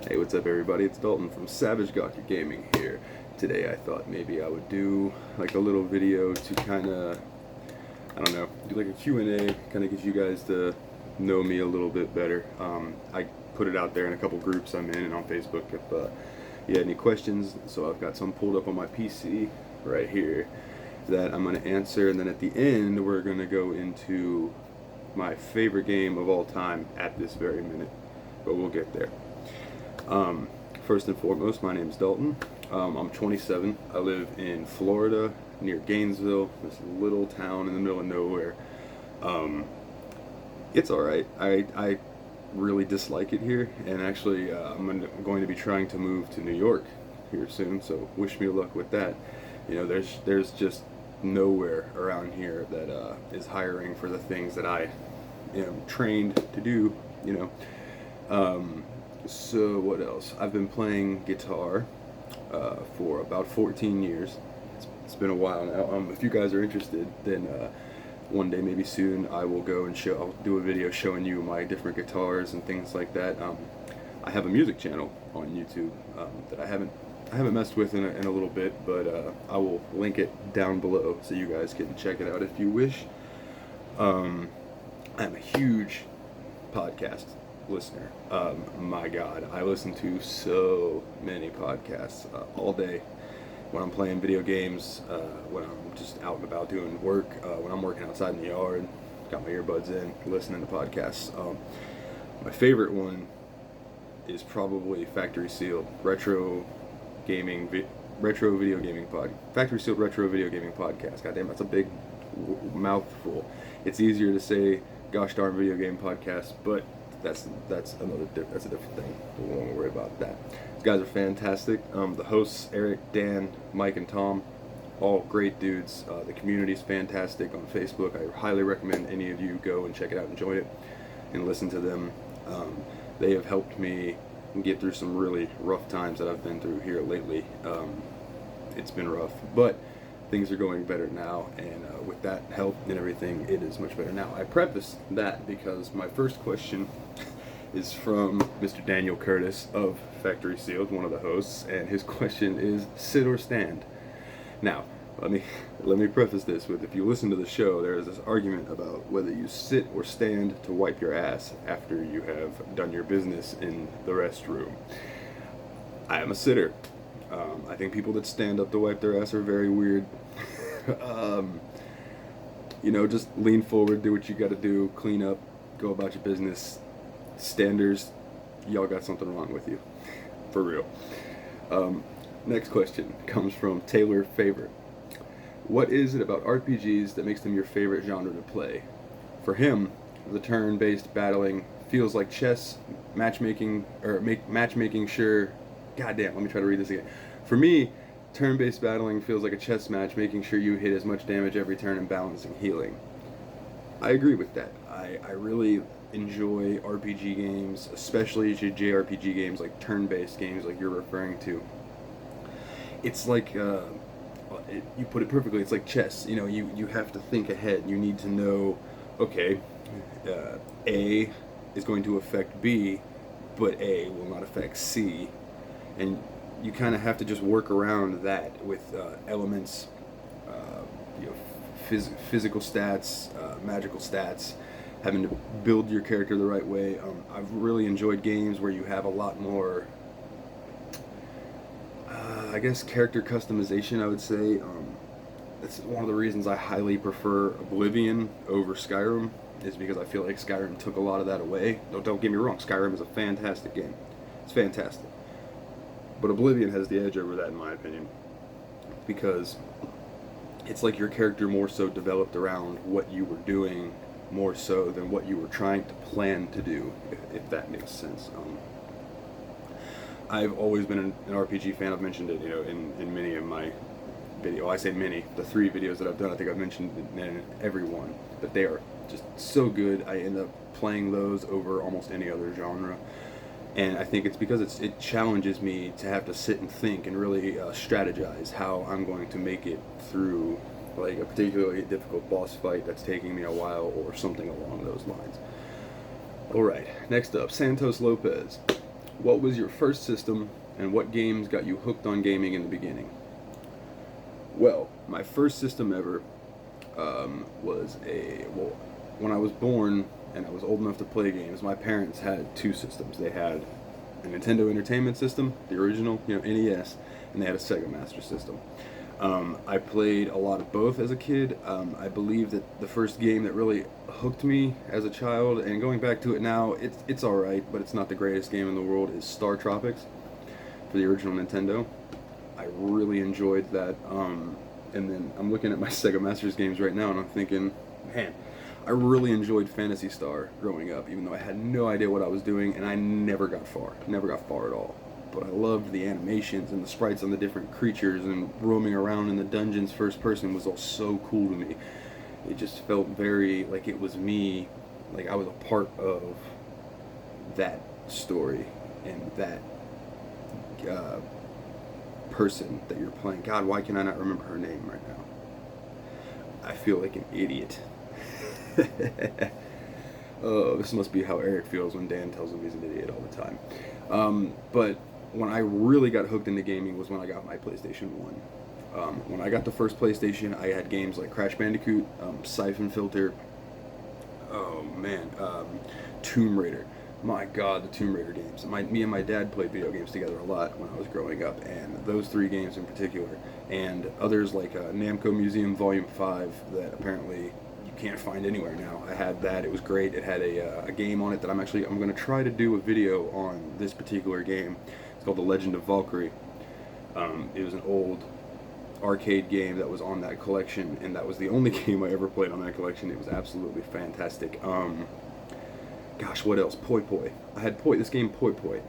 Hey, what's up everybody? It's Dalton from Savage Gawker Gaming here. Today I thought maybe I would do like a little video to kind of, I don't know, do like a Q&A, kind of get you guys to know me a little bit better. I put it out there in a couple groups I'm in and on Facebook if you had any questions. So I've got some pulled up on my PC right here that I'm going to answer, and then at the end we're going to go into my favorite game of all time at this very minute, but we'll get there. First and foremost, my name's Dalton. I'm 27. I live in Florida, near Gainesville, this little town in the middle of nowhere. It's alright. I really dislike it here, and actually I'm going to be trying to move to New York here soon, so wish me luck with that. You know, there's just nowhere around here that is hiring for the things that I am trained to do, you know. So what else? I've been playing guitar for about 14 years. It's been a while now. If you guys are interested, then one day, maybe soon, I will go and I'll do a video showing you my different guitars and things like that. I have a music channel on YouTube that I haven't messed with in a little bit, but I will link it down below so you guys can check it out if you wish. I'm a huge podcast listener. My God, I listen to so many podcasts all day when I'm playing video games, when I'm just out and about doing work, when I'm working outside in the yard, got my earbuds in, listening to podcasts. My favorite one is probably Factory Sealed Retro Video Gaming Factory Sealed Retro Video Gaming Podcast. Goddamn, that's a big mouthful. It's easier to say gosh darn video game podcast, but that's a different thing. We won't worry about that. These guys are fantastic. The hosts, Eric, Dan, Mike, and Tom, all great dudes. The community's fantastic on Facebook. I highly recommend any of you go and check it out and join it and listen to them. They have helped me get through some really rough times that I've been through here lately. It's been rough, but things are going better now, and with that help and everything, it is much better now. I preface that because my first question is from Mr. Daniel Curtis of Factory Sealed, one of the hosts, and his question is sit or stand. Now, let me preface this with, if you listen to the show, there is this argument about whether you sit or stand to wipe your ass after you have done your business in the restroom. I am a sitter. I think people that stand up to wipe their ass are very weird. You know, just lean forward, do what you gotta do, clean up, go about your business. Standers, y'all got something wrong with you. For real. Next question comes from Taylor Favorite. What is it about RPGs that makes them your favorite genre to play? For him, the turn-based battling feels like chess, matchmaking sure. Goddamn, let me try to read this again. For me, turn-based battling feels like a chess match, making sure you hit as much damage every turn and balancing healing. I agree with that. I really enjoy RPG games, especially JRPG games, like turn-based games like you're referring to. It's like, you put it perfectly, it's like chess. You know, you have to think ahead. You need to know, okay, A is going to affect B, but A will not affect C. And you kind of have to just work around that with elements, you know, physical stats, magical stats, having to build your character the right way. I've really enjoyed games where you have a lot more, I guess, character customization, I would say. That's one of the reasons I highly prefer Oblivion over Skyrim, is because I feel like Skyrim took a lot of that away. Don't get me wrong, Skyrim is a fantastic game. It's fantastic. But Oblivion has the edge over that, in my opinion, because it's like your character more so developed around what you were doing more so than what you were trying to plan to do, if that makes sense. I've always been an RPG fan. I've mentioned it, you know, in many of my videos. I say many. The 3 videos that I've done, I think I've mentioned it in every one. But they are just so good. I end up playing those over almost any other genre. And I think it's because it challenges me to have to sit and think and really strategize how I'm going to make it through, like, a particularly difficult boss fight that's taking me a while or something along those lines. Alright, next up, Santos Lopez. What was your first system, and what games got you hooked on gaming in the beginning? Well, my first system ever was when I was born and I was old enough to play games, my parents had two systems. They had a Nintendo Entertainment System, the original, NES, and they had a Sega Master System. I played a lot of both as a kid. I believe that the first game that really hooked me as a child, and going back to it now, it's all right, but it's not the greatest game in the world, is Star Tropics for the original Nintendo. I really enjoyed that. And then I'm looking at my Sega Masters games right now, and I'm thinking, man, I really enjoyed Phantasy Star growing up, even though I had no idea what I was doing, and I never got far at all. But I loved the animations and the sprites on the different creatures, and roaming around in the dungeons first person was all so cool to me. It just felt very like it was me, like I was a part of that story and that person that you're playing. God, why can I not remember her name right now? I feel like an idiot. Oh, this must be how Eric feels when Dan tells him he's an idiot all the time. But when I really got hooked into gaming was when I got my PlayStation 1. When I got the first PlayStation, I had games like Crash Bandicoot, Siphon Filter, oh man, Tomb Raider. My God, the Tomb Raider games. Me and my dad played video games together a lot when I was growing up, and those three games in particular, and others like Namco Museum Volume 5 that apparently you can't find anywhere now. I had that. It was great. It had a game on it that I'm going to try to do a video on this particular game. It's called The Legend of Valkyrie. It was an old arcade game that was on that collection, and that was the only game I ever played on that collection. It was absolutely fantastic. Gosh, what else? Poi Poi. I had this game Poi Poi.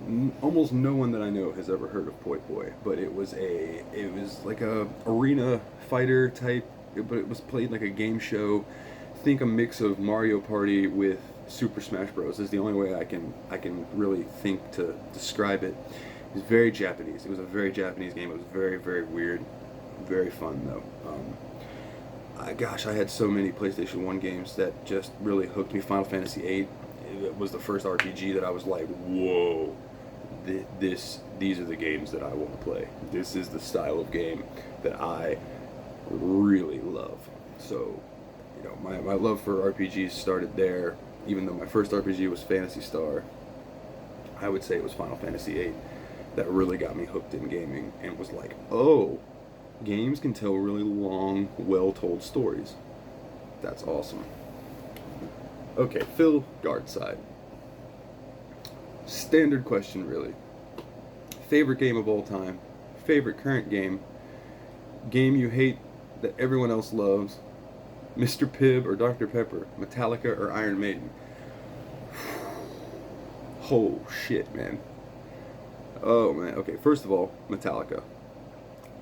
Almost no one that I know has ever heard of Poi Poi, but it was like a arena fighter type, but it was played like a game show. Think a mix of Mario Party with Super Smash Bros. Is the only way I can really think to describe it. It was very Japanese. It was a very Japanese game. It was very, very weird. Very fun though. Gosh, I had so many PlayStation 1 games that just really hooked me. Final Fantasy VIII. It was the first RPG that I was like, whoa, these are the games that I want to play. This is the style of game that I really love. So, my love for RPGs started there. Even though my first RPG was Phantasy Star, I would say it was Final Fantasy VIII that really got me hooked in gaming and was like, oh, games can tell really long, well-told stories. That's awesome. Okay, Phil, guard side. Standard question, really. Favorite game of all time. Favorite current game. Game you hate that everyone else loves. Mr. Pibb or Dr. Pepper. Metallica or Iron Maiden. Oh, shit, man. Oh, man. Okay, first of all, Metallica.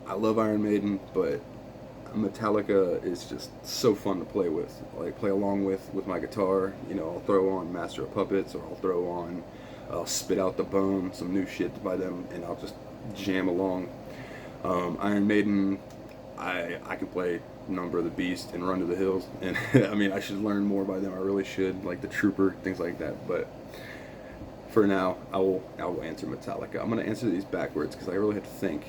I love Iron Maiden, but Metallica is just so fun to play with, like play along with my guitar. I'll throw on Master of Puppets, or I'll spit out the bone, some new shit by them, and I'll just jam along. Iron Maiden, I can play Number of the Beast and Run to the Hills, and I mean I should learn more by them. I really should, like the Trooper, things like that. But for now, I will answer Metallica. I'm gonna answer these backwards because I really have to think.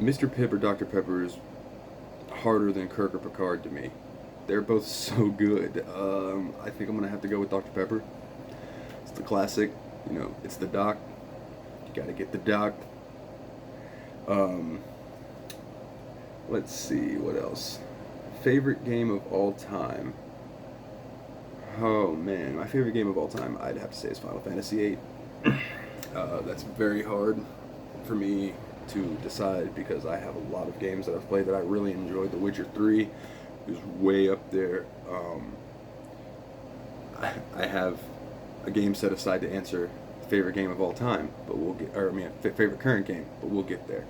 Mr. Pibb or Dr. Pepper is harder than Kirk or Picard to me. They're both so good. I think I'm going to have to go with Dr. Pepper. It's the classic. It's the Doc. You got to get the Doc. Let's see, what else? Favorite game of all time. Oh, man. My favorite game of all time, I'd have to say, is Final Fantasy VIII. That's very hard for me to decide because I have a lot of games that I've played that I really enjoyed. The Witcher 3 is way up there. I have a game set aside to answer favorite game of all time, favorite current game, but we'll get there.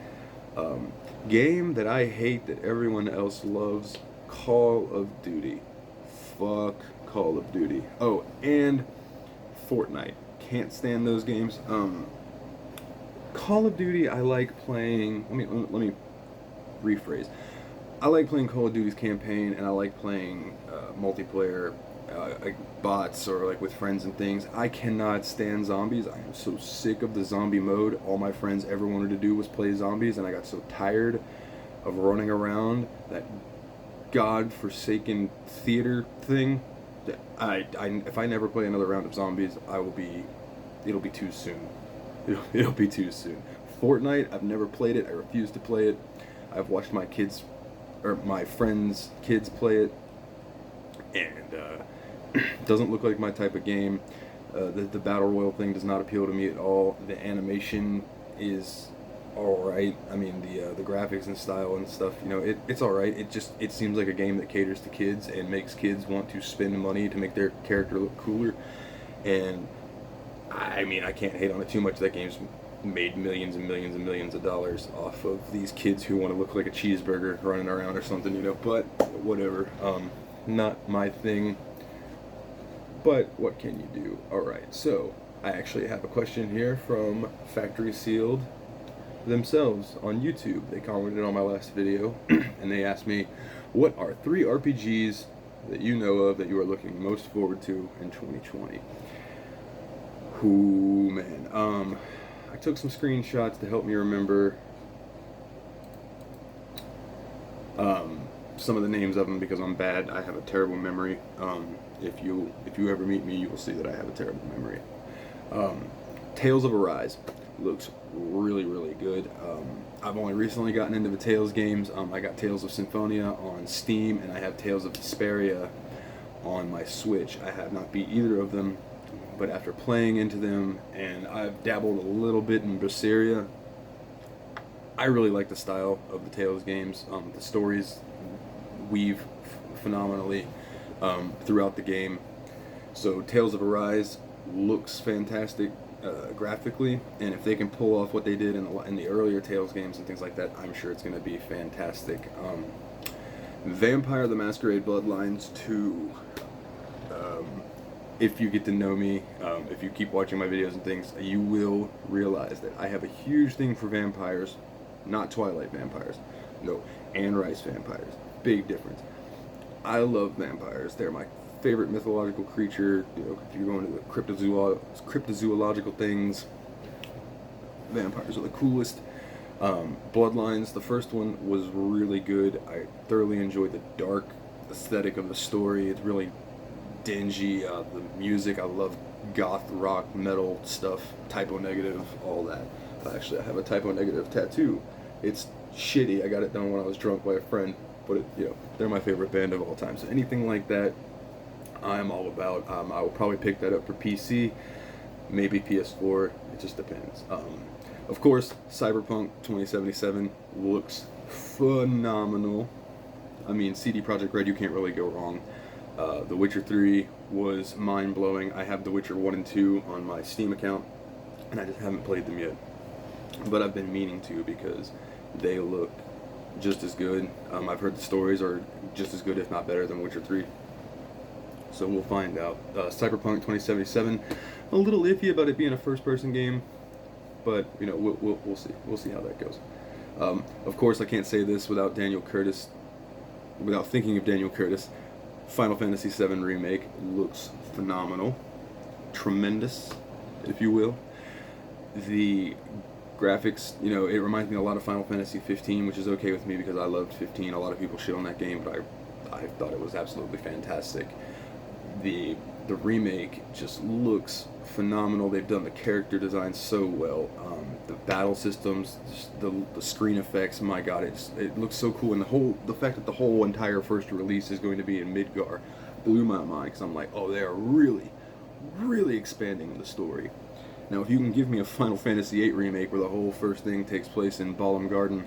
Game that I hate that everyone else loves, Call of Duty. Fuck Call of Duty. Oh, and Fortnite. Can't stand those games. Call of Duty, I like playing. Let me rephrase. I like playing Call of Duty's campaign, and I like playing multiplayer like bots or like with friends and things. I cannot stand zombies. I am so sick of the zombie mode. All my friends ever wanted to do was play zombies, and I got so tired of running around that god-forsaken theater thing that I if I never play another round of zombies, it'll be too soon. It'll be too soon. Fortnite, I've never played it. I refuse to play it. I've watched my kids or my friends' kids play it, and doesn't look like my type of game. The battle royale thing does not appeal to me at all. The animation is all right. I mean, the graphics and style and stuff, it's all right. It seems like a game that caters to kids and makes kids want to spend money to make their character look cooler. And I mean, I can't hate on it too much. That game's made millions and millions and millions of dollars off of these kids who want to look like a cheeseburger running around or something, but whatever. Not my thing, but what can you do? Alright, so I actually have a question here from Factory Sealed themselves on YouTube. They commented on my last video and they asked me, what are 3 RPGs that you know of that you are looking most forward to in 2020? Ooh, man. I took some screenshots to help me remember some of the names of them because I'm bad. I have a terrible memory. If you ever meet me, you will see that I have a terrible memory. Tales of Arise looks really, really good. I've only recently gotten into the Tales games. I got Tales of Symphonia on Steam, and I have Tales of Vesperia on my Switch. I have not beat either of them, but after playing into them, and I've dabbled a little bit in Berseria, I really like the style of the Tales games. The stories weave phenomenally throughout the game. So Tales of Arise looks fantastic graphically, and if they can pull off what they did in the earlier Tales games and things like that, I'm sure it's going to be fantastic. Vampire the Masquerade Bloodlines 2. If you get to know me, if you keep watching my videos and things, you will realize that I have a huge thing for vampires. Not Twilight vampires. No, Anne Rice vampires. Big difference. I love vampires. They're my favorite mythological creature. If you're going to the cryptozoological things, vampires are the coolest. Bloodlines, the first one was really good. I thoroughly enjoyed the dark aesthetic of the story. It's really dingy. The music, I love goth rock metal stuff. Typo Negative, all that. Actually, I have a Typo Negative tattoo. It's shitty. I got it done when I was drunk by a friend, but they're my favorite band of all time. So anything like that, I'm all about. I will probably pick that up for PC, maybe PS4. It just depends. Of course, Cyberpunk 2077 looks phenomenal. I mean, CD Projekt Red, you can't really go wrong. The Witcher 3 was mind-blowing. I have The Witcher 1 and 2 on my Steam account, and I just haven't played them yet. But I've been meaning to because they look just as good. I've heard the stories are just as good, if not better, than Witcher 3. So we'll find out. Cyberpunk 2077, a little iffy about it being a first-person game, but we'll see. We'll see how that goes. Of course, I can't say this without thinking of Daniel Curtis. Final Fantasy VII Remake looks phenomenal. Tremendous, if you will. The graphics, it reminds me a lot of Final Fantasy 15, which is okay with me because I loved 15. A lot of people shit on that game, but I thought it was absolutely fantastic. The remake just looks phenomenal. They've done the character design so well. The battle systems, the screen effects, my god, it looks so cool. And the fact that the whole entire first release is going to be in Midgar blew my mind, because I'm like, oh, they are really, really expanding the story. Now, if you can give me a Final Fantasy VIII remake where the whole first thing takes place in Balamb Garden,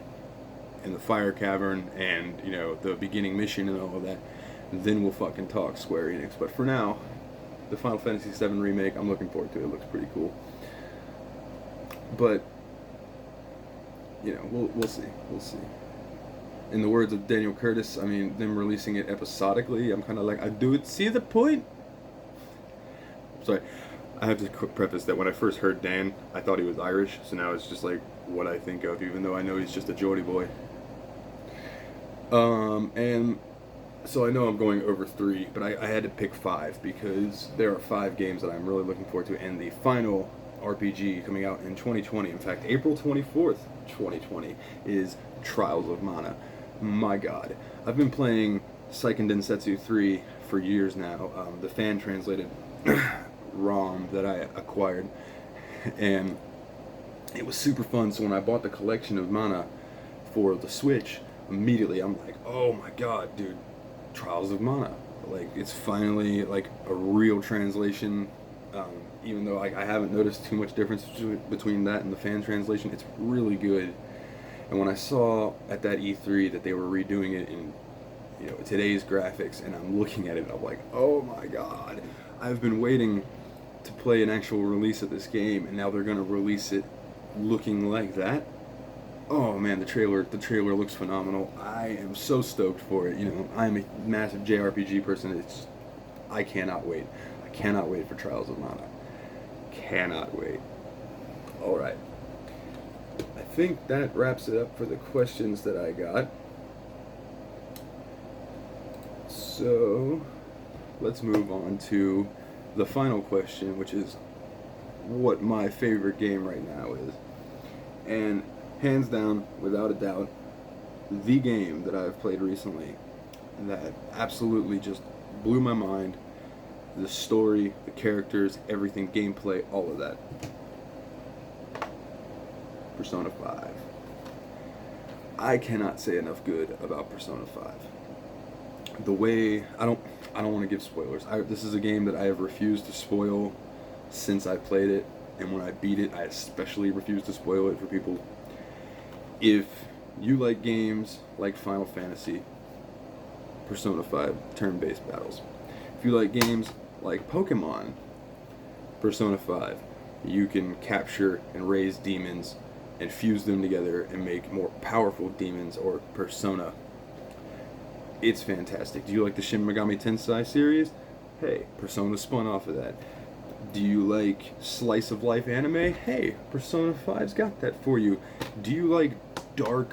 in the Fire Cavern, and, the beginning mission and all of that, then we'll fucking talk, Square Enix. But for now, the Final Fantasy VII remake, I'm looking forward to it. It looks pretty cool. But, we'll see. We'll see. In the words of Daniel Curtis, I mean, them releasing it episodically, I'm kind of like, I do it. See the point? Sorry. I have to preface that when I first heard Dan, I thought he was Irish, so now it's just like what I think of, even though I know he's just a Geordie boy. And So I know I'm going over 3, but I had to pick 5 because there are 5 games that I'm really looking forward to, and the final RPG coming out in 2020, in fact, April 24th, 2020, is Trials of Mana. My god. I've been playing Seiken Densetsu 3 for years now, the fan translated ROM that I acquired, and it was super fun. So when I bought the collection of Mana for the Switch, immediately I'm like, oh my god, dude, Trials of Mana. Like, it's finally like a real translation. Even though I haven't noticed too much difference between that and the fan translation, it's really good. And when I saw at that E3 that they were redoing it in, today's graphics, and I'm looking at it, I'm like, oh my god, I've been waiting to play an actual release of this game, and now they're gonna release it looking like that. Oh man, the trailer looks phenomenal. I am so stoked for it. I am a massive JRPG person. I cannot wait. I cannot wait for Trials of Mana. Cannot wait. All right. I think that wraps it up for the questions that I got. So, let's move on to the final question, which is what my favorite game right now is. And hands down, without a doubt, the game that I've played recently that absolutely just blew my mind, the story, the characters, everything, gameplay, all of that. Persona 5. I cannot say enough good about Persona 5. The way, I don't want to give spoilers. This is a game that I have refused to spoil since I played it, and when I beat it, I especially refuse to spoil it for people. If you like games like Final Fantasy, Persona 5, turn-based battles. If you like games like Pokemon, Persona 5, you can capture and raise demons and fuse them together and make more powerful demons or persona. It's fantastic. Do you like the Shin Megami Tensei series? Hey, Persona spun off of that. Do you like slice of life anime? Hey, Persona 5's got that for you. Do you like dark,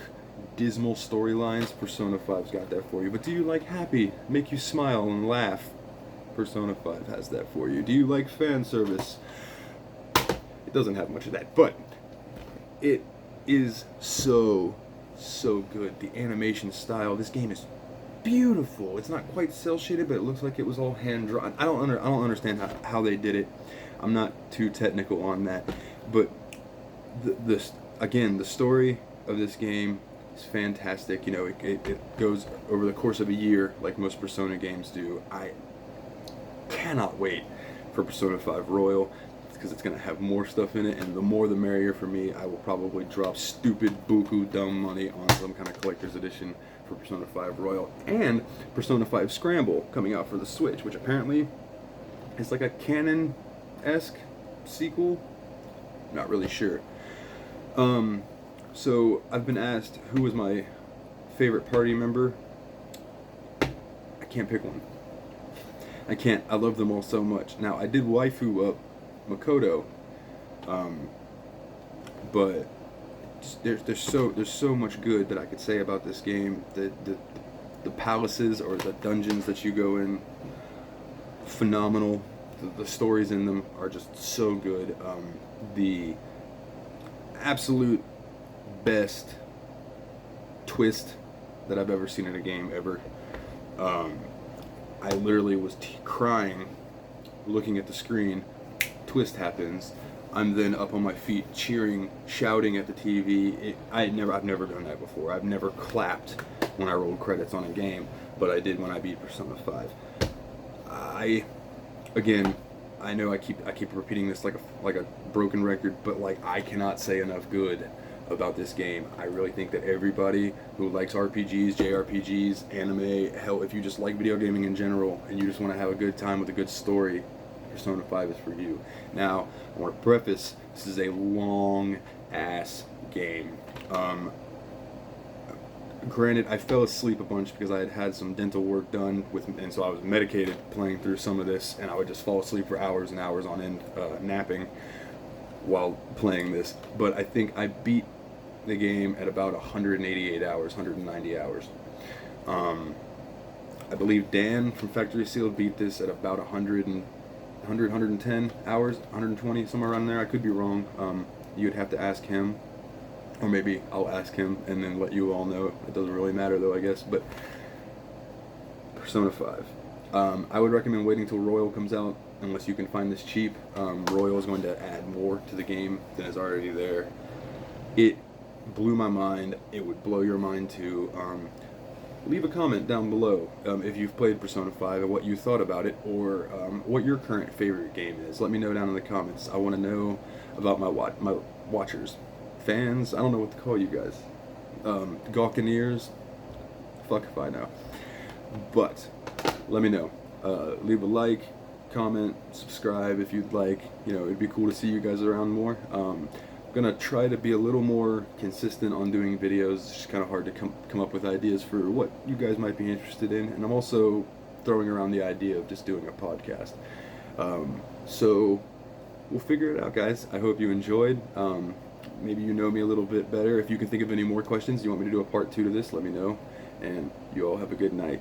dismal storylines? Persona 5's got that for you. But do you like happy, make you smile and laugh? Persona 5 has that for you. Do you like fan service? It doesn't have much of that, but it is so good. The animation style, this game is beautiful. It's not quite cel shaded, but it looks like it was all hand drawn. I don't understand how they did it. I'm not too technical on that, but the story of this game is fantastic. It goes over the course of a year, like most Persona games do. I cannot wait for Persona 5 Royal, because it's going to have more stuff in it, and the more the merrier for me. I will probably drop stupid, buku, dumb money on some kind of collector's edition for Persona 5 Royal, and Persona 5 Scramble coming out for the Switch, which apparently is like a canon-esque sequel. Not really sure. So I've been asked who was my favorite party member. I can't pick one. I can't. I love them all so much. Now, I did waifu up Makoto, but there's so much good that I could say about this game. The palaces or the dungeons that you go in, phenomenal. The stories in them are just so good. The absolute best twist that I've ever seen in a game ever. I literally was crying looking at the screen. Twist happens. I'm then up on my feet cheering, shouting at the TV. I've never done that before. I've never clapped when I rolled credits on a game, but I did when I beat Persona 5. I know I keep repeating this like a broken record, but I cannot say enough good about this game. I really think that everybody who likes RPGs, JRPGs, anime, hell, if you just like video gaming in general and you just want to have a good time with a good story, Persona 5 is for you. Now, I want to preface, this is a long-ass game. Granted, I fell asleep a bunch because I had had some dental work done, and so I was medicated playing through some of this, and I would just fall asleep for hours and hours on end, napping while playing this. But I think I beat the game at about 188 hours, 190 hours. I believe Dan from Factory Seal beat this at about 110 hours, 120, somewhere around there. I could be wrong. You'd have to ask him, or maybe I'll ask him and then let you all know. It doesn't really matter though, I guess. But Persona 5. I would recommend waiting till Royal comes out, unless you can find this cheap. Royal is going to add more to the game than is already there. It blew my mind. It would blow your mind too. Leave a comment down below if you've played Persona 5 and what you thought about it, or what your current favorite game is. Let me know down in the comments. I want to know about my watchers, fans. I don't know what to call you guys. Gawkineers. Fuck if I know. But let me know. Leave a like, comment, subscribe if you'd like. You know, it'd be cool to see you guys around more. I'm gonna try to be a little more consistent on doing videos. It's just kind of hard to come up with ideas for what you guys might be interested in, and I'm also throwing around the idea of just doing a podcast. So we'll figure it out, guys. I hope you enjoyed. Maybe you know me a little bit better. If you can think of any more questions, you want me to do a part 2 to this, let me know. And you all have a good night.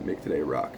Make today rock.